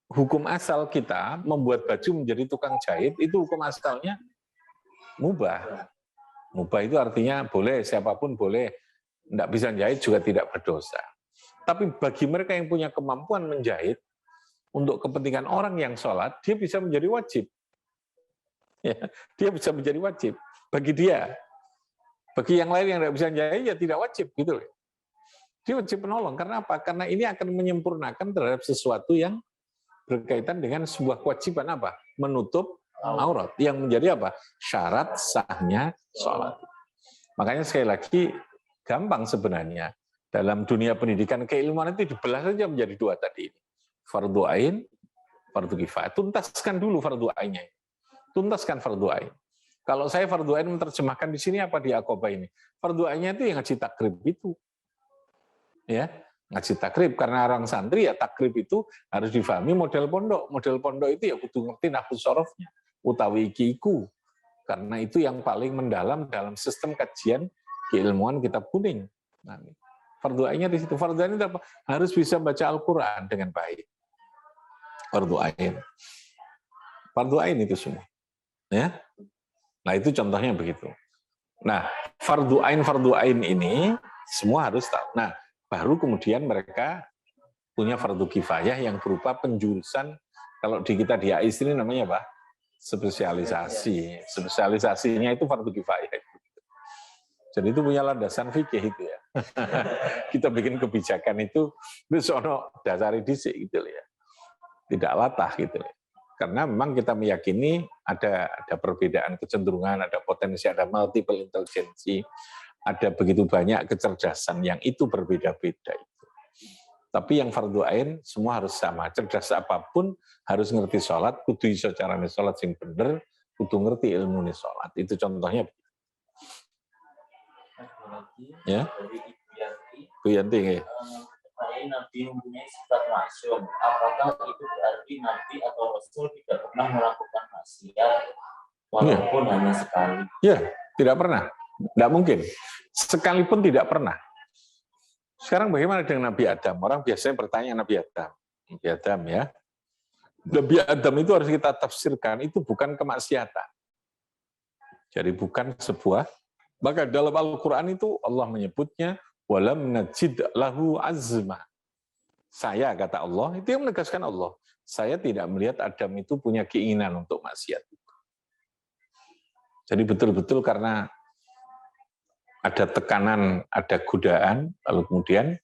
Hukum asal kita membuat baju menjadi tukang jahit, itu hukum asalnya mubah. Mubah itu artinya boleh, siapapun boleh. Tidak bisa jahit juga tidak berdosa. Tapi bagi mereka yang punya kemampuan menjahit, untuk kepentingan orang yang sholat, dia bisa menjadi wajib. Ya, dia bisa menjadi wajib. Bagi dia. Bagi yang lain yang tidak bisa jahit, ya tidak wajib. Gitu. Dia wajib menolong. Karena apa? Karena ini akan menyempurnakan terhadap sesuatu yang berkaitan dengan sebuah kewajiban apa? Menutup aurat. Yang menjadi apa? Syarat sahnya sholat. Makanya sekali lagi, gampang sebenarnya. Dalam dunia pendidikan keilmuan itu dibelah saja menjadi dua tadi. Fardu ain, fardu kifayah. Tuntaskan dulu fardu ainnya. Tuntaskan fardu ain. Kalau saya fardu ain menerjemahkan di sini apa di Aqobah ini? Fardu ainnya itu yang ngaji takrib itu. Ya, ngaji takrib karena orang santri ya takrib itu harus difahami model pondok. Model pondok itu ya kudu ngerti nahwu sorofnya, utawi iku. Karena itu yang paling mendalam dalam sistem kajian keilmuan kitab kuning. Nah, fardu ainnya di situ. Fardu ain itu apa? Harus bisa baca Al-Qur'an dengan baik. Fardu ain. Fardu ain itu semua. Ya. Nah, itu contohnya begitu. Nah, fardu ain ini semua harus tahu. Nah, baru kemudian mereka punya fardu kifayah yang berupa penjurusan, kalau di kita di AIS ini namanya apa? Spesialisasi. Spesialisasinya itu fardu kifayah. Jadi itu punya landasan fikih itu ya. Kita bikin kebijakan itu sono dasari dhisik gitu ya. Tidak latah gitu ya. Karena memang kita meyakini ada perbedaan kecenderungan, ada potensi, ada multiple intelligence, ada begitu banyak kecerdasan yang itu berbeda-beda itu. Tapi yang fardu ain semua harus sama. Cerdas apapun harus ngerti sholat, kudu iso carane sholat sing bener, kudu ngerti ilmu sholat. Itu contohnya. Ya. Dari Ibu Yanti. Bu Yanti ya. Nabi mempunyai sifat maksum. Apakah itu berarti Nabi atau Rasul tidak pernah melakukan maksiat walaupun hanya sekali? Ya, tidak pernah. Tidak mungkin. Sekalipun tidak pernah. Sekarang bagaimana dengan Nabi Adam? Orang biasanya bertanya Nabi Adam. Nabi Adam ya. Nabi Adam itu harus kita tafsirkan, itu bukan kemaksiatan. Jadi bukan sebuah, maka dalam Al-Quran itu Allah menyebutnya, walam najid lahu azma. Saya, kata Allah, itu yang menegaskan Allah. Saya tidak melihat Adam itu punya keinginan untuk maksiat. Jadi betul-betul karena ada tekanan, ada godaan, lalu kemudian,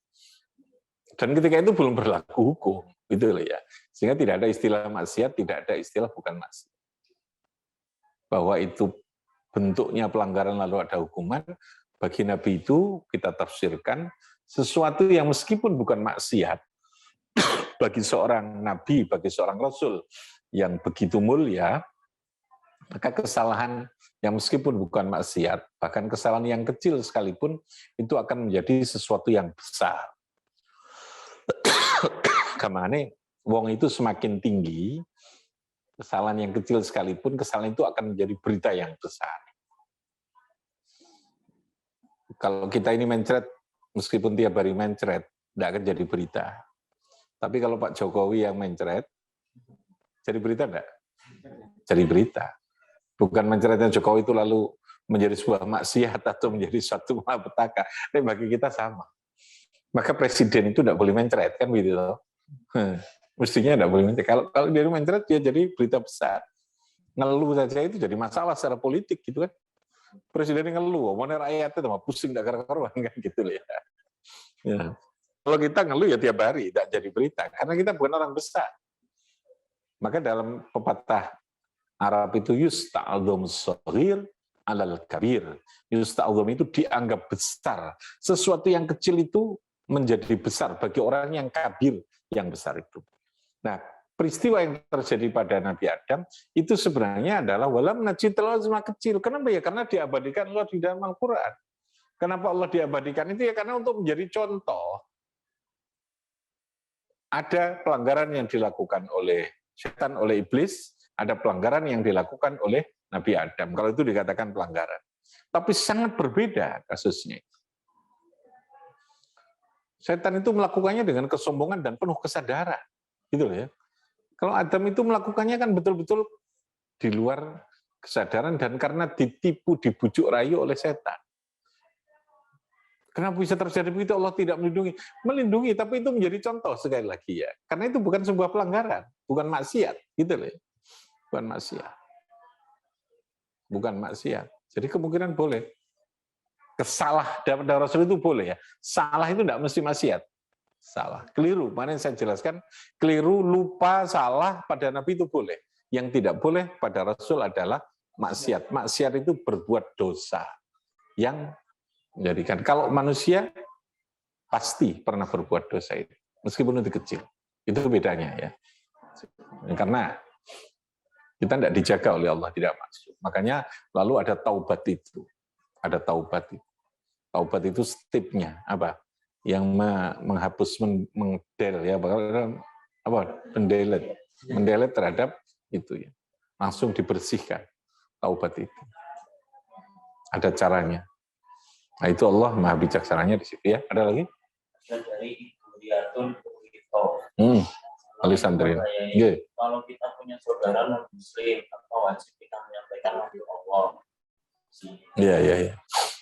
dan ketika itu belum berlaku hukum, gitu loh ya. Sehingga tidak ada istilah maksiat, tidak ada istilah bukan maksiat. Bahwa itu bentuknya pelanggaran lalu ada hukuman, bagi Nabi itu kita tafsirkan sesuatu yang meskipun bukan maksiat, bagi seorang Nabi, bagi seorang Rasul yang begitu mulia, maka kesalahan yang meskipun bukan maksiat, bahkan kesalahan yang kecil sekalipun, itu akan menjadi sesuatu yang besar. Kemana wong itu semakin tinggi, kesalahan yang kecil sekalipun, kesalahan itu akan menjadi berita yang besar. Kalau kita ini mencret, meskipun tiap hari mencret, tidak akan jadi berita. Tapi kalau Pak Jokowi yang mencret, jadi berita enggak? Jadi berita. Bukan mencretnya Jokowi itu lalu menjadi sebuah maksiat atau menjadi suatu malapetaka. Tapi bagi kita sama. Maka presiden itu tidak boleh mencret, kan gitu loh. Mestinya tidak boleh mencret. Kalau dia mencret, dia jadi berita besar. Ngeluh saja itu jadi masalah secara politik gitu kan. Presiden ngeluh, mau rakyat itu mah pusing tidak karuan kan gitu loh ya. Ya. Kalau kita ngeluh ya tiap hari, tidak jadi berita. Karena kita bukan orang besar. Maka dalam pepatah Arab itu yusta'adzam shaghir alal kabir. Yusta'adzam itu dianggap besar. Sesuatu yang kecil itu menjadi besar bagi orang yang kabir, yang besar itu. Nah, peristiwa yang terjadi pada Nabi Adam itu sebenarnya adalah walam najid azma kecil. Kenapa ya? Karena diabadikan Allah di dalam Al-Quran. Kenapa Allah diabadikan itu ya? Karena untuk menjadi contoh. Ada pelanggaran yang dilakukan oleh setan, oleh iblis, ada pelanggaran yang dilakukan oleh Nabi Adam. Kalau itu dikatakan pelanggaran. Tapi sangat berbeda kasusnya. Setan itu melakukannya dengan kesombongan dan penuh kesadaran. Gitu loh ya. Kalau Adam itu melakukannya kan betul-betul di luar kesadaran dan karena ditipu, dibujuk rayu oleh setan. Kenapa bisa terjadi begitu? Allah tidak melindungi. Melindungi, tapi itu menjadi contoh sekali lagi ya. Karena itu bukan sebuah pelanggaran, bukan maksiat. Gitu loh ya. Bukan maksiat. Bukan maksiat. Jadi kemungkinan boleh. Kesalah dapat Rasul itu boleh ya. Salah itu tidak mesti maksiat. Salah. Keliru. Mana yang saya jelaskan, keliru, lupa, salah pada Nabi itu boleh. Yang tidak boleh pada Rasul adalah maksiat. Maksiat itu berbuat dosa. Yang menjadikan. Kalau manusia pasti pernah berbuat dosa itu. Meskipun itu kecil. Itu bedanya ya. Karena kita tidak dijaga oleh Allah, tidak masuk. Makanya lalu ada taubat itu. Ada taubat itu. Taubat itu stepnya apa? Yang menghapus, mendel ya, apa? Mendelet terhadap itu ya. Langsung dibersihkan taubat itu. Ada caranya. Nah itu Allah Maha bijaksananya di situ ya. Ada lagi? Dari Ibu Riyatun Purito. Alisandrin. Kalau kita punya saudara non muslim, apa wajib kita menyampaikan untuk Allah? Iya.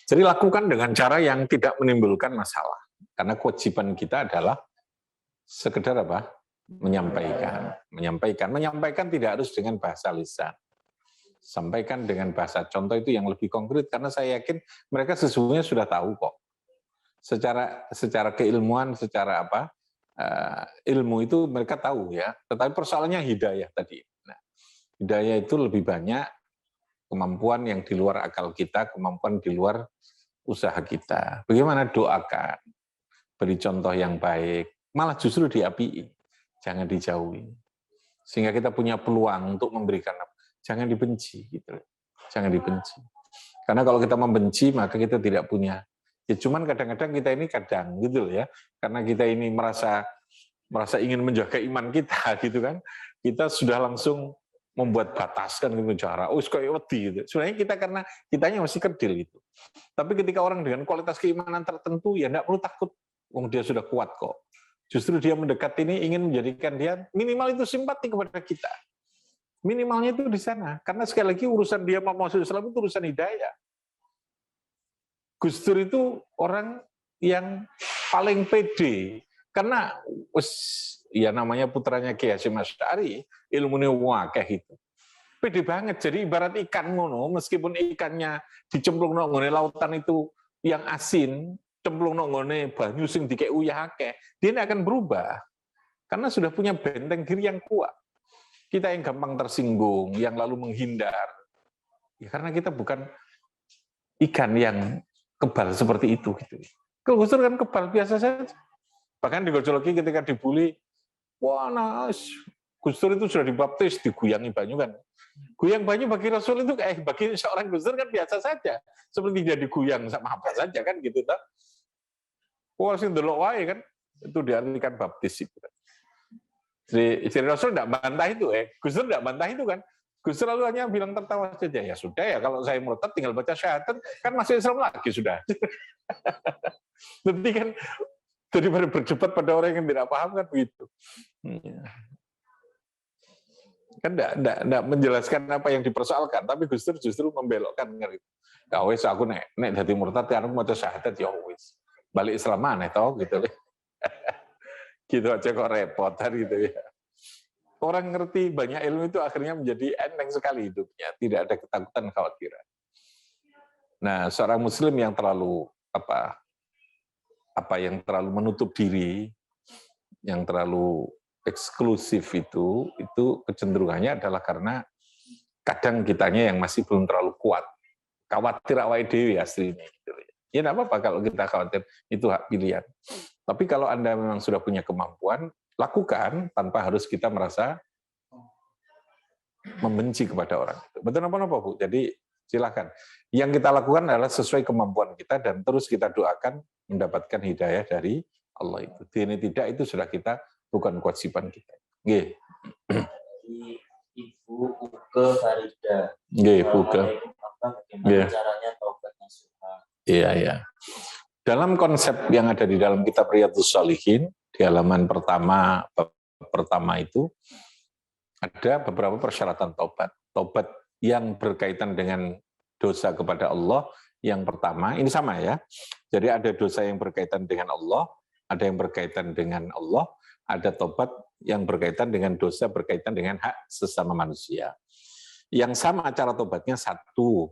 Jadi lakukan dengan cara yang tidak menimbulkan masalah. Karena kewajiban kita adalah sekedar apa? Menyampaikan. Menyampaikan tidak harus dengan bahasa lisan. Sampaikan dengan bahasa contoh itu yang lebih konkret karena saya yakin mereka sesungguhnya sudah tahu kok. Secara keilmuan, secara apa? Ilmu itu mereka tahu ya, tetapi persoalannya hidayah tadi. Nah, hidayah itu lebih banyak kemampuan yang di luar akal kita, kemampuan di luar usaha kita. Bagaimana doakan, beri contoh yang baik, malah justru diapii, jangan dijauhi. Sehingga kita punya peluang untuk memberikan, jangan dibenci, gitu. Jangan dibenci. Karena kalau kita membenci, maka kita tidak punya. Ya cuman kadang-kadang kita ini gitu ya, karena kita ini merasa ingin menjaga iman kita, gitu kan. Kita sudah langsung membuat batas kan gitu cara. Oh, kayak wedi gitu. Sebenarnya kita karena kitanya masih kerdil gitu. Tapi ketika orang dengan kualitas keimanan tertentu ya enggak perlu takut. Wong dia sudah kuat kok. Justru dia mendekat ini ingin menjadikan dia minimal itu simpati kepada kita. Minimalnya itu di sana. Karena sekali lagi urusan dia mau masuk Islam itu urusan hidayah. Gus Dur itu orang yang paling pede. Karena ya namanya putranya Ki Hasyim Asy'ari, ilmunya wakeh itu. Pede banget, jadi ibarat ikan ngono, meskipun ikannya dicemplung nang ngone lautan itu yang asin, cemplung nang ngone banyu sing dikek uyah akeh, dia akan berubah. Karena sudah punya benteng diri yang kuat. Kita yang gampang tersinggung, yang lalu menghindar. Ya karena kita bukan ikan yang kebal seperti itu gitu. Kalau Gus Dur kan kebal biasa saja. Bahkan di Gojologi ketika dibully, wah Gus Dur itu sudah dibaptis, diguyangi banyu kan. Guyang banyu bagi Rasul itu kayak bagi seorang Gus Dur kan biasa saja. Seperti dia diguyang sama apa saja kan gitu. Wah sing delok wae kan, itu diartikan baptis itu kan. Istri Rasul tidak bantah itu, Gus Dur tidak bantah itu kan. Gus Dur lalu hanya bilang tertawa saja, ya sudah ya kalau saya murtad tinggal baca syahadat, kan masih Islam lagi sudah. Nanti kan daripada berdebat pada orang yang tidak paham kan begitu. Kan tidak menjelaskan apa yang dipersoalkan, tapi Gus Dur justru membelokkan gitu. Ya wis aku nek dadi murtad ya aku maca syahadat ya wis. Balik Islam maneh toh gitu. Gitu aja kok repot gitu ya. Orang ngerti banyak ilmu itu akhirnya menjadi enteng sekali hidupnya, tidak ada ketakutan, khawatiran. Nah, seorang muslim yang terlalu yang terlalu menutup diri, yang terlalu eksklusif itu kecenderungannya adalah karena kadang kitanya yang masih belum terlalu kuat. Khawatir awake dhewe aslinya gitu. Ya enggak apa-apa kalau kita khawatir, itu hak pilihan. Tapi kalau Anda memang sudah punya kemampuan, lakukan tanpa harus kita merasa membenci kepada orang. Betul apa-apa, Bu? Jadi silakan. Yang kita lakukan adalah sesuai kemampuan kita dan terus kita doakan mendapatkan hidayah dari Allah itu. Ini tidak, itu sudah kita, bukan kewajiban kita. Nggih. Ibu Uke Farida. Nggih, Ibu Uke. Bagaimana caranya taubat nasuha? Iya. Dalam konsep yang ada di dalam kitab Riyadhus Shalihin, di halaman pertama itu ada beberapa persyaratan taubat. Taubat yang berkaitan dengan dosa kepada Allah, yang pertama, ini sama ya. Jadi ada dosa yang berkaitan dengan Allah, ada yang berkaitan dengan Allah, ada taubat yang berkaitan dengan dosa berkaitan dengan hak sesama manusia. Yang sama cara taubatnya satu,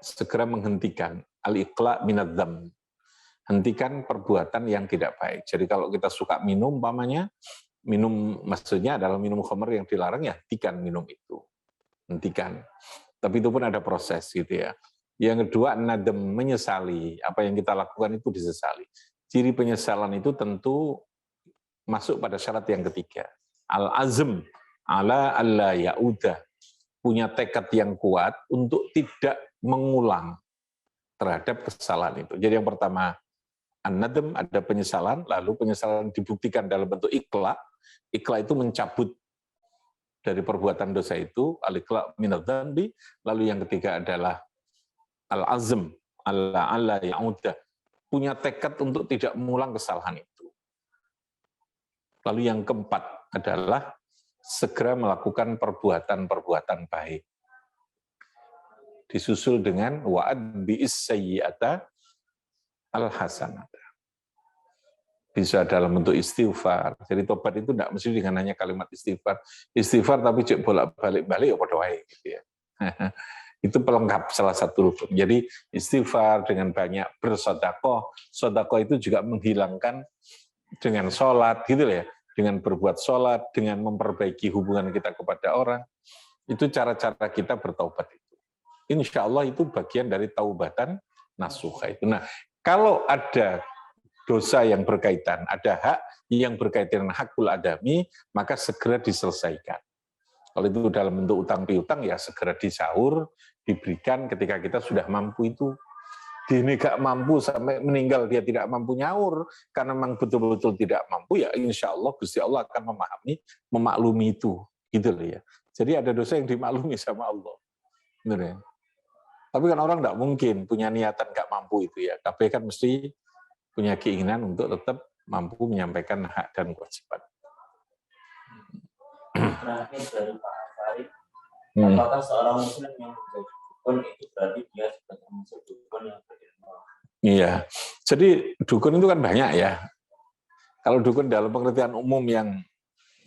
segera menghentikan al-iqla' minadz-dzam. Hentikan perbuatan yang tidak baik. Jadi kalau kita suka minum, umpamanya, minum maksudnya adalah minum khamr yang dilarang, ya hentikan minum itu. Hentikan. Tapi itu pun ada proses gitu ya. Yang kedua, nadem, menyesali. Apa yang kita lakukan itu disesali. Ciri penyesalan itu tentu masuk pada syarat yang ketiga. Al-azm ala alla ya'udah. Punya tekad yang kuat untuk tidak mengulang terhadap kesalahan itu. Jadi yang pertama, an-nadem, ada penyesalan, lalu penyesalan dibuktikan dalam bentuk iqla. Iqla itu mencabut dari perbuatan dosa itu, al-iqla' minadz-dzambi, lalu yang ketiga adalah al-azm alla ya'udah, punya tekad untuk tidak mengulang kesalahan itu. Lalu yang keempat adalah segera melakukan perbuatan-perbuatan baik. Disusul dengan wa'ad bi'is sayyi'ata al-hasanata. Bisa dalam bentuk istighfar. Jadi tobat itu tidak mesti dengan hanya kalimat istighfar. Istighfar tapi cek bolak-balik ya padha wae gitu ya. Itu pelengkap salah satu rukun. Jadi istighfar dengan banyak bersedekah. Sedekah itu juga menghilangkan dengan sholat gitu ya. Dengan berbuat sholat, dengan memperbaiki hubungan kita kepada orang. Itu cara-cara kita bertaubat itu. Insya Allah itu bagian dari taubatan nasuha itu. Nah, kalau ada dosa yang berkaitan, ada hak yang berkaitan dengan hakul adami, maka segera diselesaikan. Kalau itu dalam bentuk utang piutang, ya segera disaur, diberikan ketika kita sudah mampu itu. Ini gak mampu sampai meninggal dia tidak mampu nyaur, karena memang betul-betul tidak mampu, ya insya Allah Gusti Allah akan memaklumi itu. Gitu loh ya. Jadi ada dosa yang dimaklumi sama Allah. Benar ya? Tapi kan orang tidak mungkin punya niatan gak mampu itu ya. Tapi kan mesti punya keinginan untuk tetap mampu menyampaikan hak dan kewajiban. Terakhir dari Pak Farid, apakah seorang muslim yang menjadi dukun itu berarti dia sudah termasuk dukun yang berilmu? Iya, jadi dukun itu kan banyak ya. Kalau dukun dalam pengertian umum yang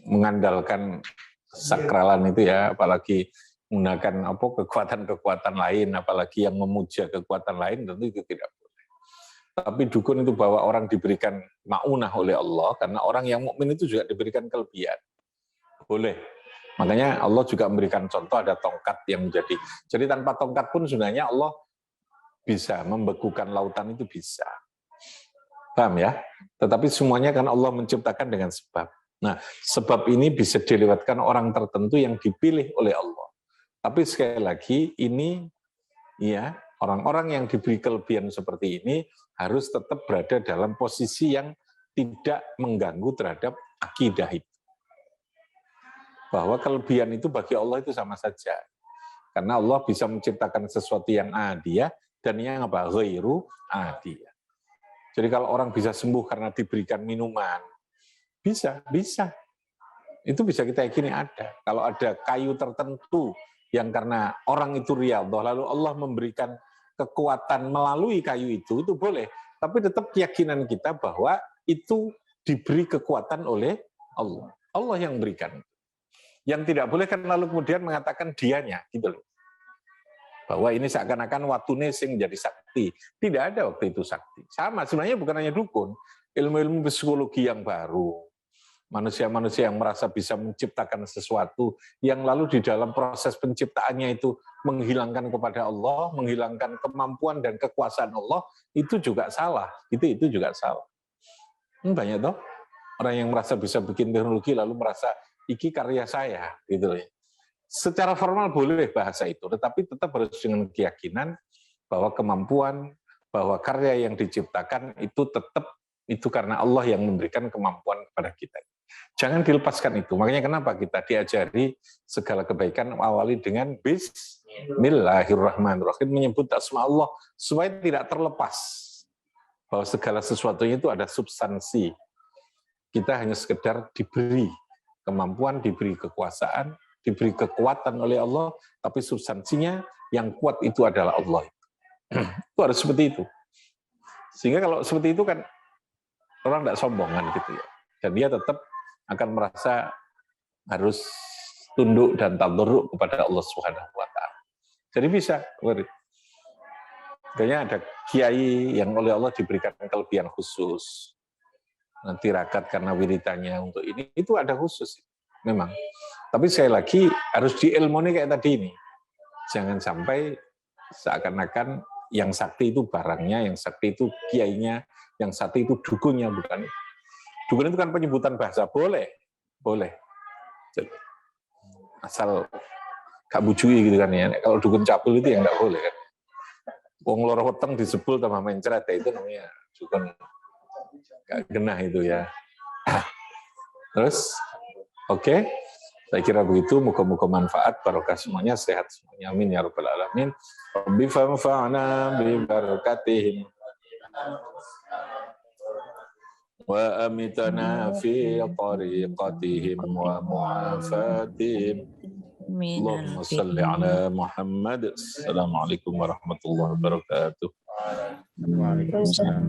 mengandalkan sakralan itu ya, apalagi menggunakan kekuatan-kekuatan lain, apalagi yang memuja kekuatan lain, tentu itu tidak boleh. Tapi dukun itu bahwa orang diberikan ma'unah oleh Allah, karena orang yang mukmin itu juga diberikan kelebihan. Boleh. Makanya Allah juga memberikan contoh, ada tongkat yang menjadi. Jadi tanpa tongkat pun sebenarnya Allah bisa membekukan lautan, itu bisa. Paham ya? Tetapi semuanya kan Allah menciptakan dengan sebab. Nah, sebab ini bisa dilewatkan orang tertentu yang dipilih oleh Allah. Tapi sekali lagi ini ya, orang-orang yang diberi kelebihan seperti ini harus tetap berada dalam posisi yang tidak mengganggu terhadap akidah itu. Bahwa kelebihan itu bagi Allah itu sama saja. Karena Allah bisa menciptakan sesuatu yang adiyah dan yang ghairu adiyah. Jadi kalau orang bisa sembuh karena diberikan minuman, bisa. Itu bisa kita yakini ada. Kalau ada kayu tertentu yang karena orang itu riyadhah, lalu Allah memberikan kekuatan melalui kayu itu boleh. Tapi tetap keyakinan kita bahwa itu diberi kekuatan oleh Allah. Allah yang berikan. Yang tidak boleh kan lalu kemudian mengatakan dianya, gitu loh. Bahwa ini seakan-akan watune sing jadi sakti. Tidak ada waktu itu sakti. Sama, sebenarnya bukan hanya dukun. Ilmu-ilmu psikologi yang baru. Manusia-manusia yang merasa bisa menciptakan sesuatu, yang lalu di dalam proses penciptaannya itu menghilangkan kepada Allah, menghilangkan kemampuan dan kekuasaan Allah, itu juga salah. Itu juga salah. Banyak toh orang yang merasa bisa bikin teknologi lalu merasa iki karya saya, gitu ya. Secara formal boleh bahasa itu, tetapi tetap harus dengan keyakinan bahwa kemampuan, bahwa karya yang diciptakan itu tetap itu karena Allah yang memberikan kemampuan kepada kita. Jangan dilepaskan itu. Makanya kenapa kita diajari segala kebaikan awali dengan Bismillahirrahmanirrahim, menyebut asma Allah supaya tidak terlepas bahwa segala sesuatunya itu ada substansi. Kita hanya sekedar diberi kemampuan, diberi kekuasaan, diberi kekuatan oleh Allah, tapi substansinya yang kuat itu adalah Allah. Itu harus seperti itu. Sehingga kalau seperti itu kan orang tidak sombong kan gitu ya. Dan dia tetap akan merasa harus tunduk dan tadharru kepada Allah Subhanahu wa taala. Jadi bisa, kayaknya ada kiai yang oleh Allah diberikan kelebihan khusus. Nanti tirakat karena wiritannya untuk ini, itu ada khusus memang. Tapi sekali lagi harus diilmoni kayak tadi ini. Jangan sampai seakan-akan yang sakti itu barangnya, yang sakti itu kiainya, yang sakti itu dukunnya, bukan. Dukun itu kan penyebutan bahasa, boleh. Asal gak bujui gitu kan ya. Kalau dukun cabul itu yang gak boleh kan. Wong loro weteng disebul sama mencret, itu namanya dukun gak genah itu ya. Terus, oke. Saya kira begitu, moga-moga manfaat, barokah semuanya, sehat semuanya. Amin ya rabbal alamin. Rabbi fanfa'na bi barakatihim. Wa amitana fi tariqatihim wa mu'afatihim. Allahumma salli ala Muhammad. Assalamualaikum warahmatullahi wabarakatuh. Waalaikumsalam.